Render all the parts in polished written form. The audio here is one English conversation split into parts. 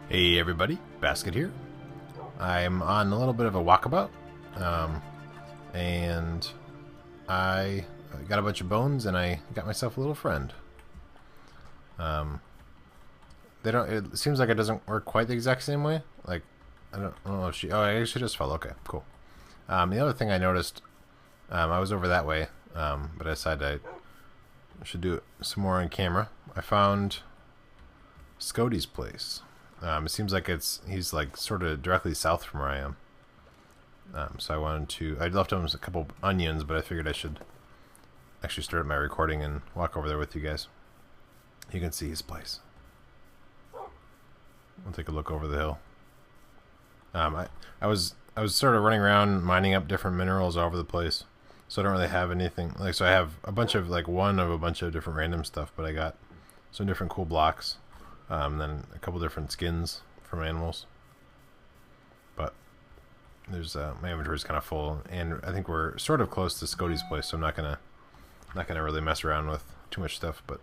Hey everybody, Basket here. I'm on a little bit of a walkabout, and I got a bunch of bones, and I got myself a little friend. They don't. It seems like it doesn't work quite the exact same way. Like, I don't know if she. Oh, I guess she just fell. Okay, cool. The other thing I noticed, I was over that way, but I decided I should do some more on camera. I found Scoti's place. It seems like he's like sort of directly south from where I am. So I wanted to. I left him a couple onions, but I figured I should actually start my recording and walk over there with you guys. You can see his place. We'll take a look over the hill. I was sort of running around mining up different minerals all over the place, so I don't really have anything. Like, so I have a bunch of one of a bunch of different random stuff, but I got some different cool blocks. Then a couple different skins from animals. But there's my inventory is kind of full, and I think we're sort of close to Scoti's place, so I'm not gonna really mess around with too much stuff. But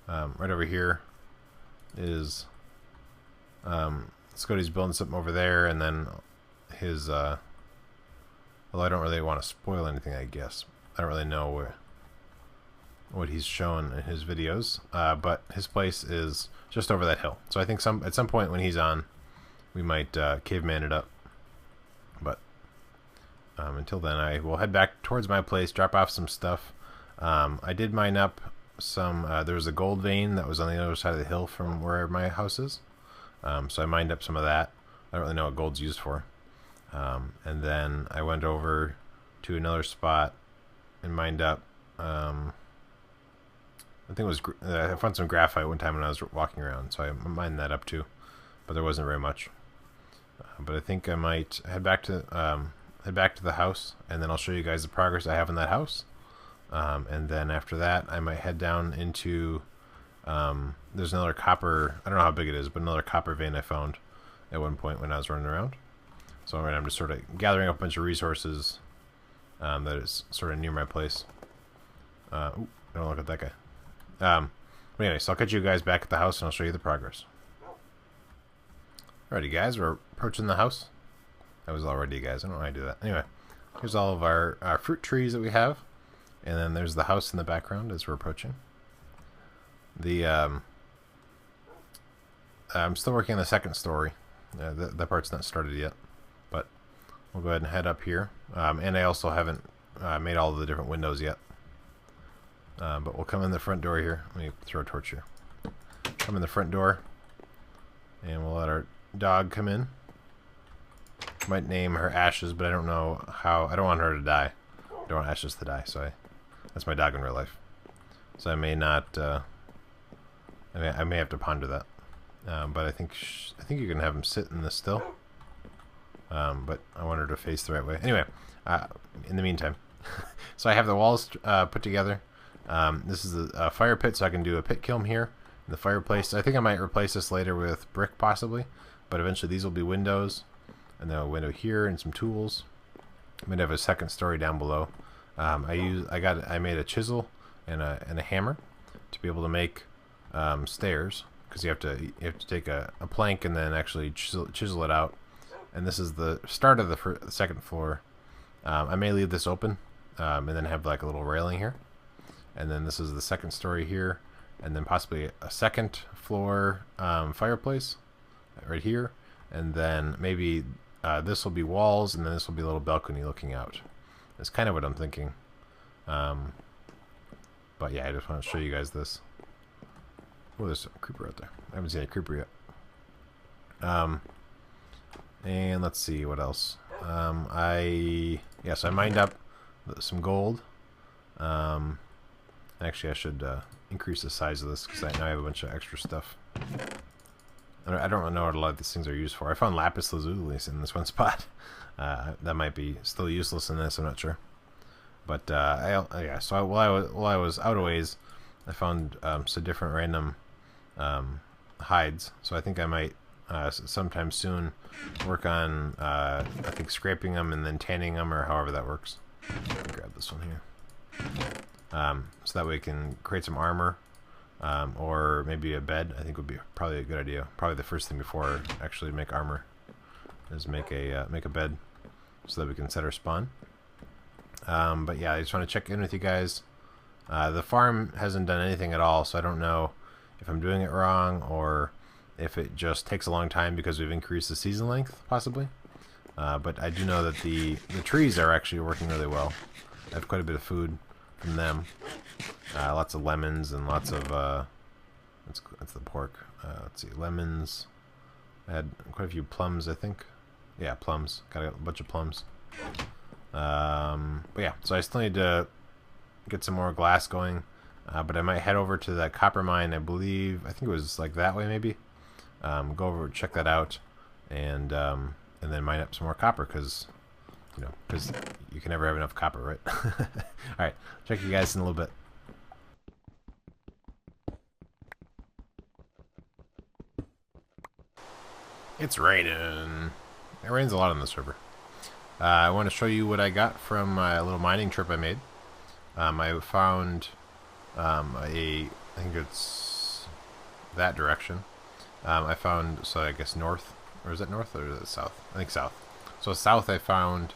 right over here is Scoti's building something over there, and then his although I don't really want to spoil anything, I guess I don't really know what he's shown in his videos, but his place is just over that hill. So I think at some point when he's on, we might caveman it up. But until then, I will head back towards my place, drop off some stuff. I did mine up some. There was a gold vein that was on the other side of the hill from where my house is. So I mined up some of that. I don't really know what gold's used for. And then I went over to another spot and mined up. I think it was. I found some graphite one time when I was walking around, so I mined that up too, but there wasn't very much. But I think I might head back to the house, and then I'll show you guys the progress I have in that house. And then after that, I might head down into. There's another copper. I don't know how big it is, but another copper vein I found at one point when I was running around. So I'm just sort of gathering up a bunch of resources that is sort of near my place. Ooh, don't look at that guy. But anyway, so I'll catch you guys back at the house and I'll show you the progress. Alrighty guys, we're approaching the house. I was already guys, I don't know how I do that. Anyway, here's all of our fruit trees that we have. And then there's the house in the background as we're approaching. I'm still working on the second story. That part's not started yet. But we'll go ahead and head up here. And I also haven't made all of the different windows yet. But we'll come in the front door here. Let me throw a torch here. Come in the front door, and we'll let our dog come in. Might name her Ashes, but I don't know how. I don't want her to die. I don't want Ashes to die, so that's my dog in real life. So I may not. I may have to ponder that. But I think you can have him sit in this still. But I want her to face the right way. Anyway, in the meantime, so I have the walls put together. This is a fire pit, so I can do a pit kiln here in the fireplace. I think I might replace this later with brick possibly, but eventually these will be windows, and then a window here and some tools. I'm gonna have a second story down below. I made a chisel and a hammer to be able to make stairs, because you have to take a plank and then actually chisel it out. And this is the start of the second floor. I may leave this open and then have like a little railing here. And then this is the second story here, and then possibly a second floor fireplace right here, and then maybe this will be walls, and then this will be a little balcony looking out. That's kind of what I'm thinking. But yeah, I just want to show you guys this. Oh, there's a creeper out there. I haven't seen a creeper yet. And let's see what else. So I mined up some gold. Actually, I should increase the size of this, because now I have a bunch of extra stuff. I don't really know what a lot of these things are used for. I found lapis lazuli in this one spot. That might be still useless in this, I'm not sure. But so while I was out of ways, I found some different random hides. So I think I might sometime soon work on I think scraping them and then tanning them, or however that works. Let me grab this one here. So that way we can create some armor or maybe a bed. I think would be probably a good idea. Probably the first thing before I actually make armor is make a bed so that we can set our spawn. But yeah, I just want to check in with you guys. The farm hasn't done anything at all, so I don't know if I'm doing it wrong or if it just takes a long time because we've increased the season length, possibly. But I do know that the trees are actually working really well. I have quite a bit of food from them. Lots of lemons and lots of that's the pork. Let's see, lemons. I had quite a few plums, I think. Yeah, plums. Got a bunch of plums. But yeah, so I still need to get some more glass going. But I might head over to that copper mine. I think it was like that way, maybe. Go over, check that out, and then mine up some more copper because you can never have enough copper, right? All right, check you guys in a little bit. It's raining. It rains a lot on the server. I want to show you what I got from a little mining trip I made. I found I think it's that direction. I found, so I guess north, or is it north or is it south? I think south. So south I found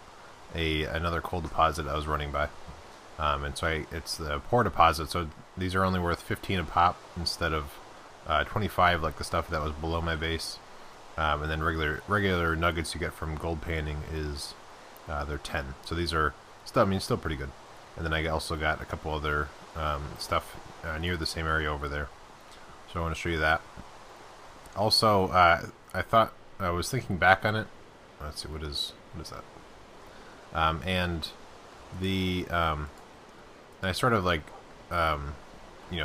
another coal deposit I was running by. And so it's the poor deposit, so these are only worth 15 a pop instead of 25 like the stuff that was below my base. And then regular nuggets you get from gold panning is they're 10. So these are still pretty good. And then I also got a couple other stuff near the same area over there. So I want to show you that. Also, I was thinking back on it. Let's see, what is that? And I sort of like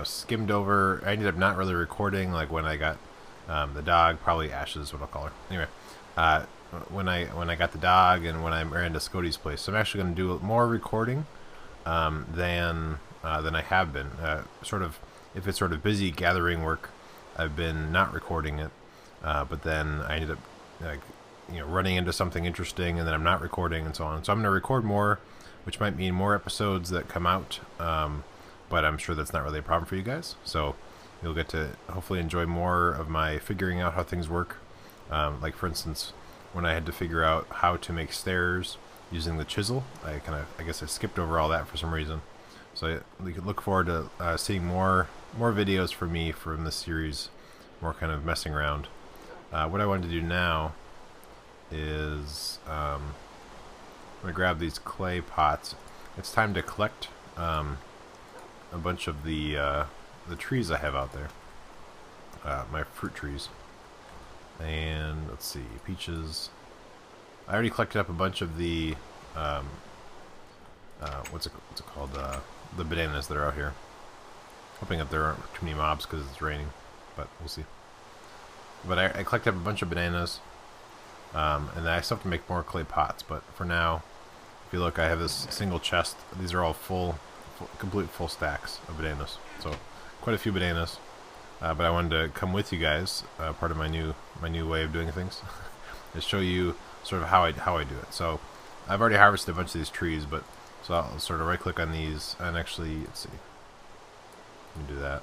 skimmed over. I ended up not really recording like when I got the dog, probably Ashes is what I'll call her. Anyway, when I got the dog and when I ran to Scoti's place, so I'm actually going to do more recording than I have been. If it's sort of busy gathering work, I've been not recording it, but then I ended up running into something interesting, and then I'm not recording, and so on. So I'm going to record more, which might mean more episodes that come out, but I'm sure that's not really a problem for you guys. So you'll get to hopefully enjoy more of my figuring out how things work. Like for instance, when I had to figure out how to make stairs using the chisel, I guess I skipped over all that for some reason. So we could look forward to seeing more videos from me from this series, more kind of messing around. What I wanted to do now is I'm gonna grab these clay pots. It's time to collect a bunch of the trees I have out there, my fruit trees. And let's see, peaches. I already collected up a bunch of the what's it called? The bananas that are out here. Hoping that there aren't too many mobs because it's raining, but we'll see. But I collected up a bunch of bananas, and I still have to make more clay pots. But for now, if you look, I have this single chest. These are all complete full stacks of bananas. So quite a few bananas. But I wanted to come with you guys, part of my new way of doing things, to show you sort of how I do it. So I've already harvested a bunch of these trees, but so I'll sort of right click on these and actually, let's see, let me do that.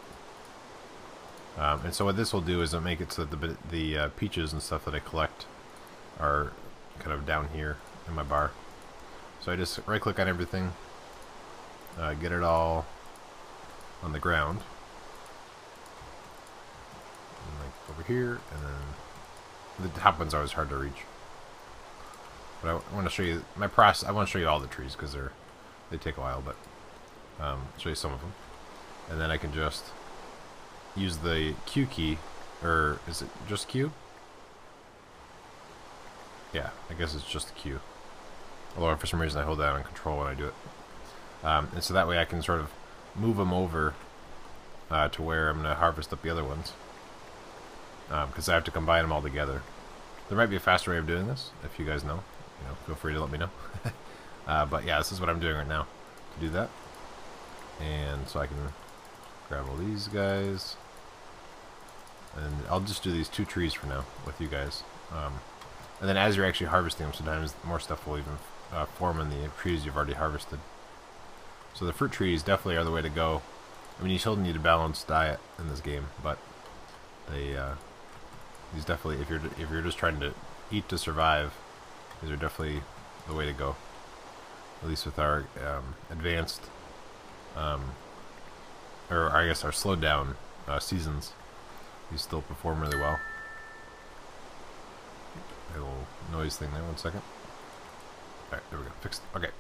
And so what this will do is it'll make it so that the peaches and stuff that I collect are kind of down here in my bar. So I just right click on everything, get it all on the ground. Like over here, and then the top one's always hard to reach. But I want to show you my process. I want to show you all the trees because they take a while, but show you some of them, and then I can just use the Q key, or is it just Q? Yeah, I guess it's just Q. Although for some reason I hold down on control when I do it, and so that way I can sort of move them over to where I'm going to harvest up the other ones. Because I have to combine them all together. There might be a faster way of doing this. If you guys know, feel free to let me know. But yeah, this is what I'm doing right now to do that. And so I can grab all these guys, and I'll just do these 2 trees for now with you guys. And then as you're actually harvesting them, sometimes more stuff will even form in the trees you've already harvested. So the fruit trees definitely are the way to go I mean, you still need a balanced diet in this game, but they these definitely, if you're just trying to eat to survive, these are definitely the way to go. At least with our advanced, or I guess our slowed down seasons, these still perform really well. A little noise thing there. 1 second. All right, there we go. Fixed. Okay.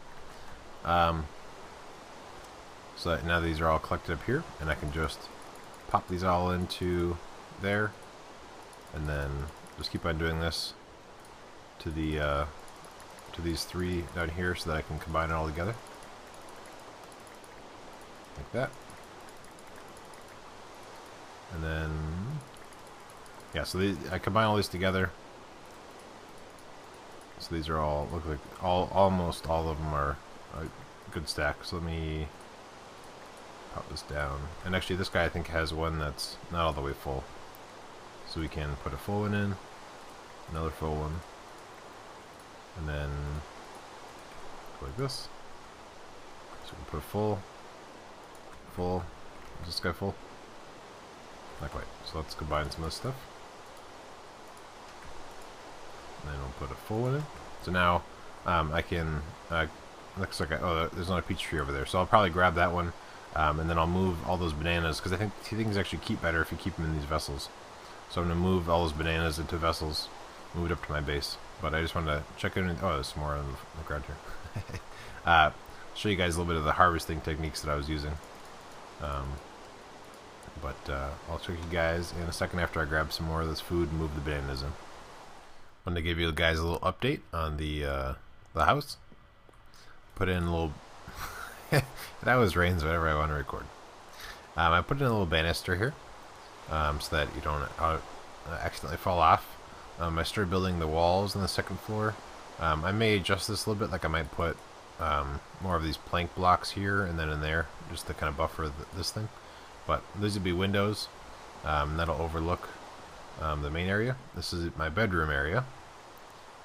So that now these are all collected up here, and I can just pop these all into there, and then just keep on doing this to the to these 3 down here, so that I can combine it all together like that. And then yeah, so I combine all these together. So these are all, look like almost all of them are a good stack. So let me pop this down. And actually this guy I think has one that's not all the way full. So we can put a full one in, another full one, and then go like this. So we can put a full. Is this guy full? Not quite. So let's combine some of this stuff. And then we'll put a full one in. So now I can, looks like, oh, there's another peach tree over there. So I'll probably grab that one, and then I'll move all those bananas, because I think things actually keep better if you keep them in these vessels. So I'm going to move all those bananas into vessels, move it up to my base. But I just wanted to check in. Oh, there's some more on the ground here. Show you guys a little bit of the harvesting techniques that I was using. I'll check you guys in a second after I grab some more of this food and move the bananas in. Wanted to give you guys a little update on the house. Put in a little. It always rains whenever I want to record. I put in a little banister here, so that you don't accidentally fall off. I started building the walls on the 2nd floor. I may adjust this a little bit, like I might put more of these plank blocks here and then in there, just to kind of buffer this thing. But these would be windows that'll overlook the main area. This is my bedroom area.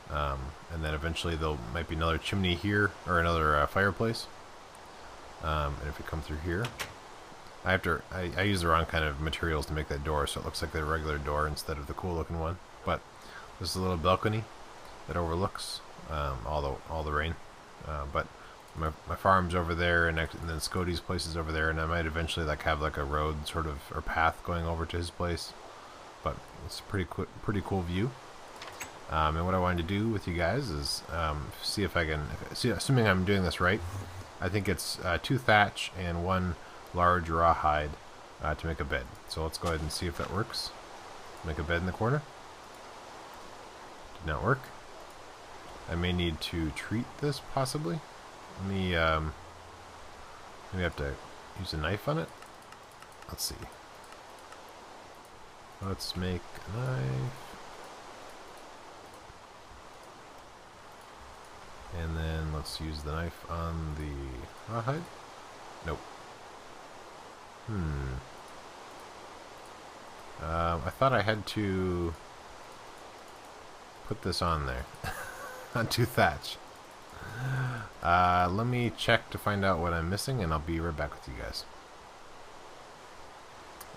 And then eventually there might be another chimney here, or another fireplace. And if you come through here, I use the wrong kind of materials to make that door, so it looks like the regular door instead of the cool looking one. But this is a little balcony that overlooks all the rain. But my farm's over there, and then Scoti's place is over there, and I might eventually have like a road sort of, or path going over to his place. But it's a pretty cool view. And what I wanted to do with you guys is see if I can, assuming I'm doing this right, I think it's 2 thatch and 1 large rawhide to make a bed. So let's go ahead and see if that works. Make a bed in the corner. Did not work. I may need to treat this possibly. Let me maybe have to use a knife on it. Let's see. Let's make a knife. And then let's use the knife on the rawhide. Nope. I thought I had to put this on there. Onto thatch. Let me check to find out what I'm missing, and I'll be right back with you guys.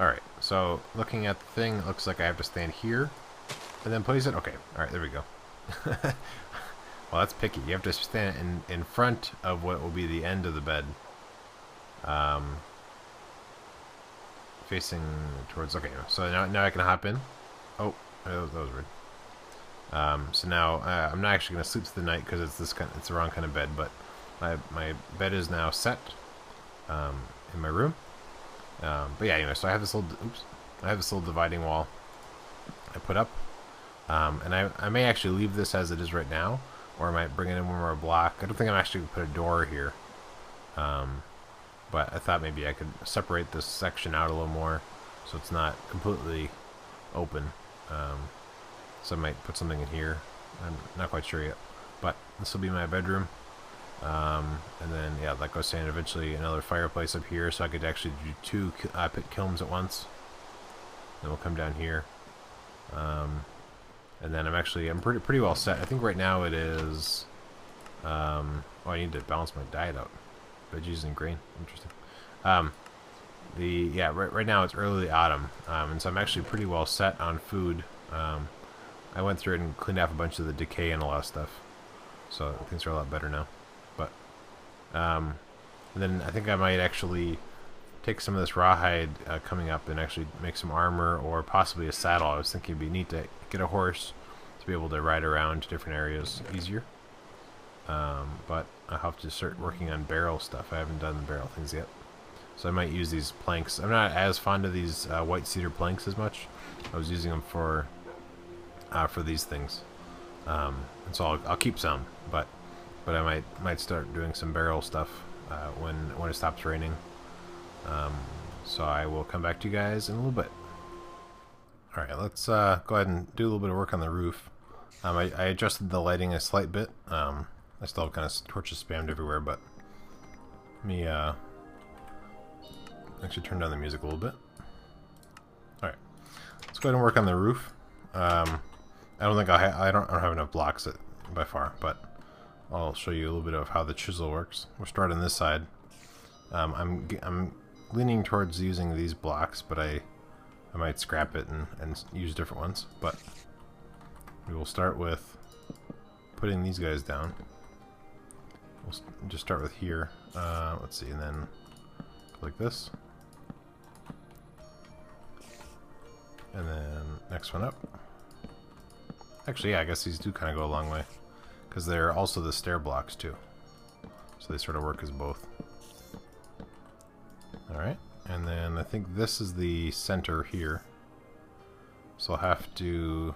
Alright, so looking at the thing, it looks like I have to stand here and then place it. Okay, alright, there we go. Well, that's picky. You have to stand in front of what will be the end of the bed. Facing towards... Okay, so now I can hop in. Oh, that was weird. So now I'm not actually going to sleep through the night because it's the wrong kind of bed, but my bed is now set in my room. But yeah, anyway, so I have this little dividing wall I put up, and I may actually leave this as it is right now, or I might bring it in one more block. I don't think I'm actually going to put a door here, but I thought maybe I could separate this section out a little more so it's not completely open. So I might put something in here. I'm not quite sure yet, but this will be my bedroom. And then, yeah, like I was saying, eventually another fireplace up here, so I could actually do 2 pit kilns at once. Then we'll come down here. And then I'm pretty well set. I think right now it is. Oh, I need to balance my diet out. Veggies and grain. Interesting. Yeah, right now it's early autumn, and so I'm actually pretty well set on food. I went through it and cleaned off a bunch of the decay and a lot of stuff, so things are a lot better now. But and then I think I might actually take some of this rawhide coming up and actually make some armor or possibly a saddle. I was thinking it'd be neat to get a horse to be able to ride around to different areas easier. But I'll have to start working on barrel stuff. I haven't done the barrel things yet. So I might use these planks. I'm not as fond of these white cedar planks as much. I was using them for these things. And so I'll keep some, but I might start doing some barrel stuff when it stops raining. So I will come back to you guys in a little bit. Alright, let's go ahead and do a little bit of work on the roof. I adjusted the lighting a slight bit. I still have kind of torches spammed everywhere, but let me actually turn down the music a little bit. Alright, let's go ahead and work on the roof. I don't think I don't have enough blocks by far, but I'll show you a little bit of how the chisel works. We'll start on this side. I'm leaning towards using these blocks, but I might scrap it and use different ones. But we will start with putting these guys down. We'll just start with here. Let's see, and then like this. And then next one up. Actually, yeah, I guess these do kind of go a long way, because they're also the stair blocks too. So they sort of work as both. Alright, and then I think this is the center here. So I'll have to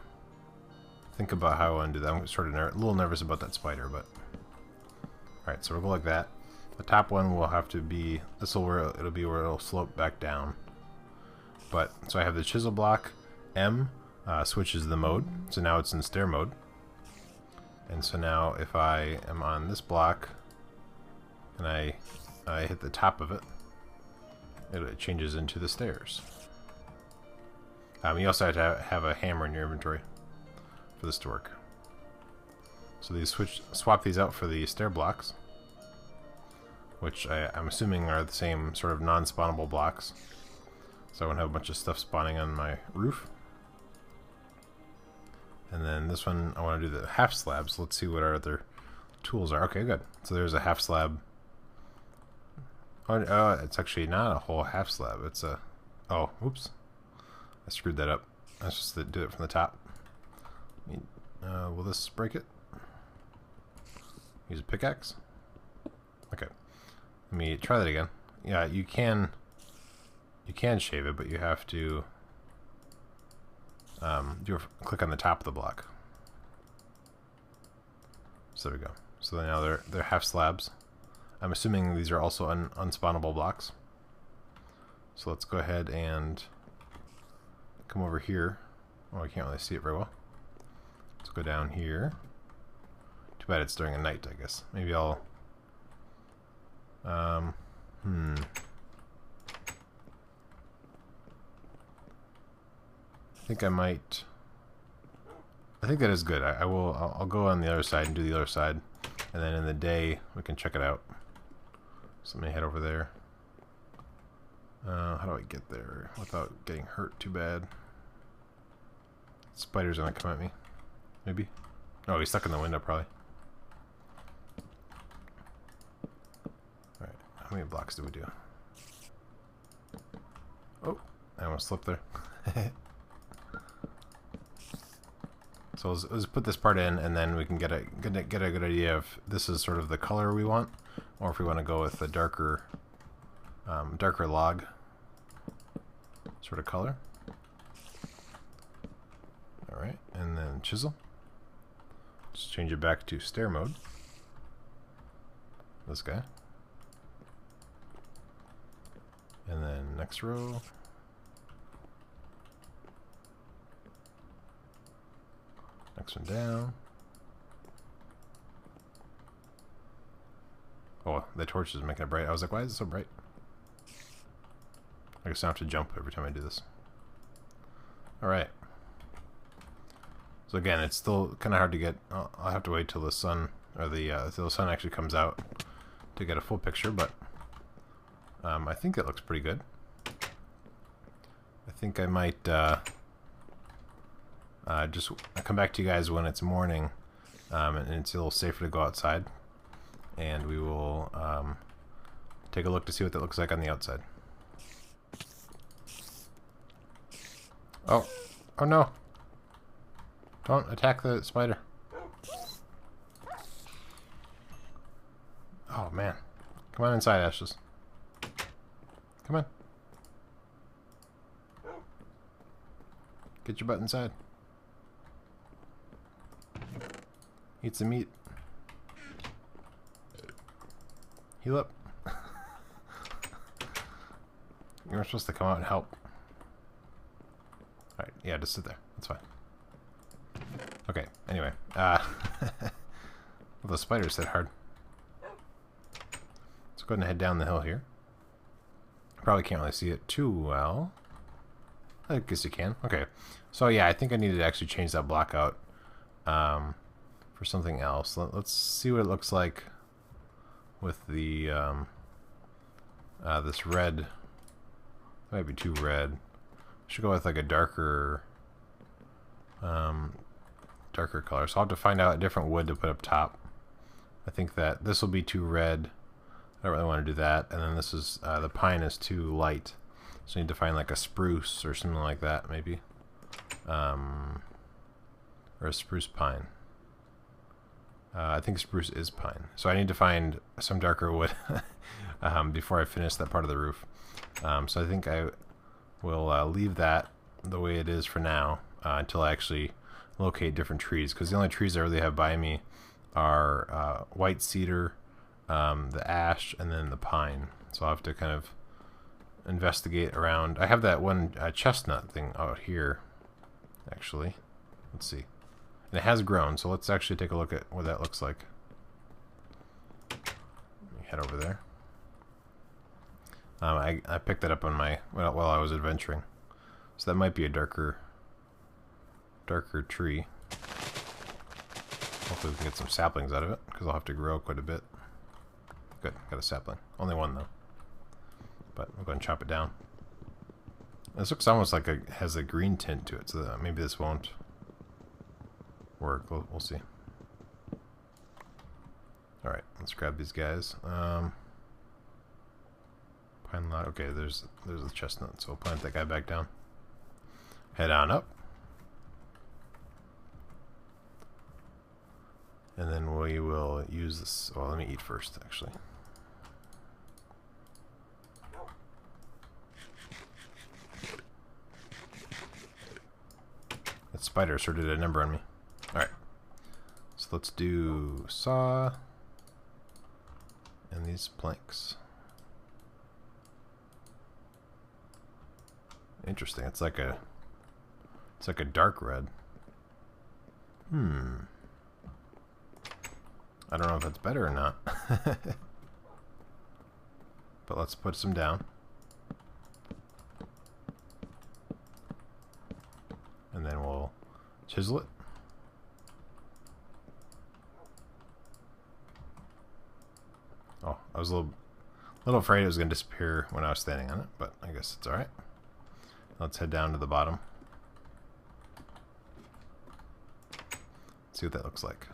think about how I want to do that. I'm sort of a little nervous about that spider, but... Alright, so we'll go like that. The top one will have to be... It'll be where it'll slope back down. But, so I have the chisel block. M switches the mode. So now it's in stair mode. And so now if I am on this block, and I hit the top of it, it changes into the stairs. You also have to have a hammer in your inventory for this to work. So these swap these out for the stair blocks, which I'm assuming are the same sort of non-spawnable blocks. So I won't have a bunch of stuff spawning on my roof. And then this one, I want to do the half slabs. Let's see what our other tools are. Okay, good. So there's a half slab. Oh, it's actually not a whole half slab. It's a... Oh, oops. I screwed that up. Let's just do it from the top. Will this break it? Use a pickaxe? Okay. Let me try that again. Yeah, you can shave it, but you have to click on the top of the block. So there we go. So now they're half slabs. I'm assuming these are also unspawnable blocks. So let's go ahead and come over here. Oh, I can't really see it very well. Let's go down here. Too bad it's during a night, I guess. Maybe I'll... I think I might... I think that is good. I'll go on the other side and do the other side. And then in the day, we can check it out. So let me head over there. How do I get there without getting hurt too bad? Spider's gonna come at me. Maybe? Oh, he's stuck in the window probably. Alright, how many blocks do we do? Oh, I almost slipped there. So let's put this part in, and then we can get a good idea if this is sort of the color we want, or if we want to go with a darker log sort of color. All right, and then chisel. Just change it back to stair mode. This guy, and then next row. Next one down. Oh, the torch is making it bright. I was like, why is it so bright? I guess I have to jump every time I do this. Alright. So again, it's still kind of hard to get... I'll have to wait till the sun, or till the sun actually comes out to get a full picture, but I think it looks pretty good. think I might just come back to you guys when it's morning, and it's a little safer to go outside, and we will take a look to see what that looks like on the outside. Oh no! Don't attack the spider. Oh man. Come on inside, Ashes. Come on. Get your butt inside. Eat some meat. Heal up. You were supposed to come out and help. Alright, yeah, just sit there. That's fine. Okay, anyway. Well, the spiders hit hard. Let's go ahead and head down the hill here. Probably can't really see it too well. I guess you can. Okay. So yeah, I think I needed to actually change that block out for something else. Let's see what it looks like with the this red. Might be too red. Should go with like a darker darker color. So I'll have to find out a different wood to put up top. I think that this will be too red. I don't really want to do that. And then this is the pine is too light. So I need to find like a spruce or something like that, maybe. Or a spruce pine. I think spruce is pine. So I need to find some darker wood before I finish that part of the roof. So I think I will leave that the way it is for now until I actually locate different trees. Because the only trees I really have by me are white cedar, the ash, and then the pine. So I'll have to kind of investigate around. I have that one chestnut thing out here, actually. Let's see. And it has grown, so let's actually take a look at what that looks like. Let me head over there. I picked that up on my while I was adventuring, so that might be a darker tree. Hopefully we can get some saplings out of it, because I'll have to grow quite a bit. Good, got a sapling. Only one though. But we'll go and chop it down. This looks almost like has a green tint to it, so that maybe this won't work. We'll see. Alright, let's grab these guys. Pine log. Okay, there's the chestnut, so we'll plant that guy back down. Head on up. And then we will use this. Well, let me eat first, actually. That spider sure did a number on me. Alright. So let's do saw and these planks. Interesting. It's like a dark red. I don't know if that's better or not. But let's put some down. And then we'll chisel it. Oh, I was a little afraid it was going to disappear when I was standing on it, but I guess it's alright. Let's head down to the bottom. See what that looks like.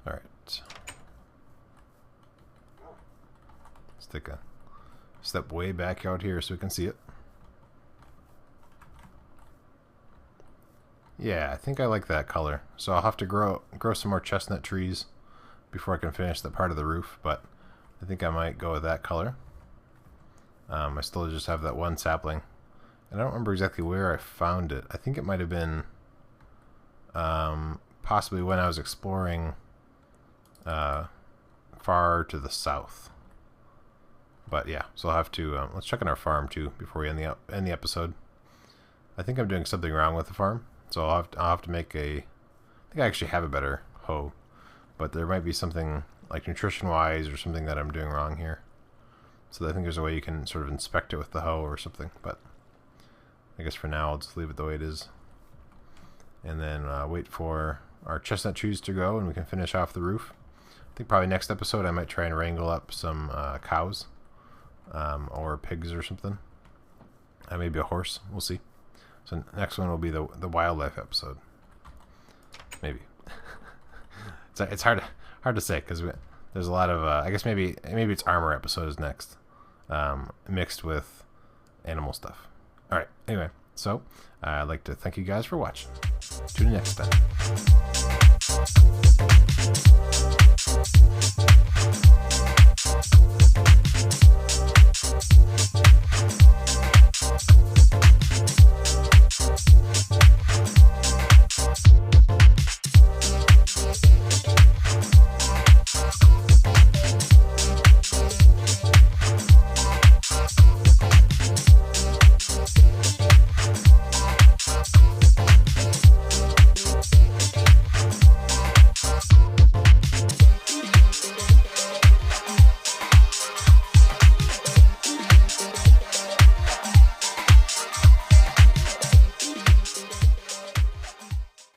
Alright. Let's take a step way back out here so we can see it. Yeah, I think I like that color. So I'll have to grow some more chestnut trees before I can finish that part of the roof, but I think I might go with that color. I still just have that one sapling. And I don't remember exactly where I found it. I think it might have been possibly when I was exploring far to the south. But yeah, so I'll have to let's check on our farm too before we end the episode. I think I'm doing something wrong with the farm, so I'll have to make a. I think I actually have a better hoe, but there might be something like nutrition-wise or something that I'm doing wrong here. So I think there's a way you can sort of inspect it with the hoe or something, but I guess for now I'll just leave it the way it is, and then wait for our chestnut trees to grow and we can finish off the roof. I think probably next episode I might try and wrangle up some cows. or pigs or something. Maybe a horse. We'll see. So next one will be the wildlife episode. Maybe. It's hard to say because there's a lot of I guess maybe it's armor episode is next, mixed with animal stuff. All right. Anyway, so I'd like to thank you guys for watching. Tune in next time.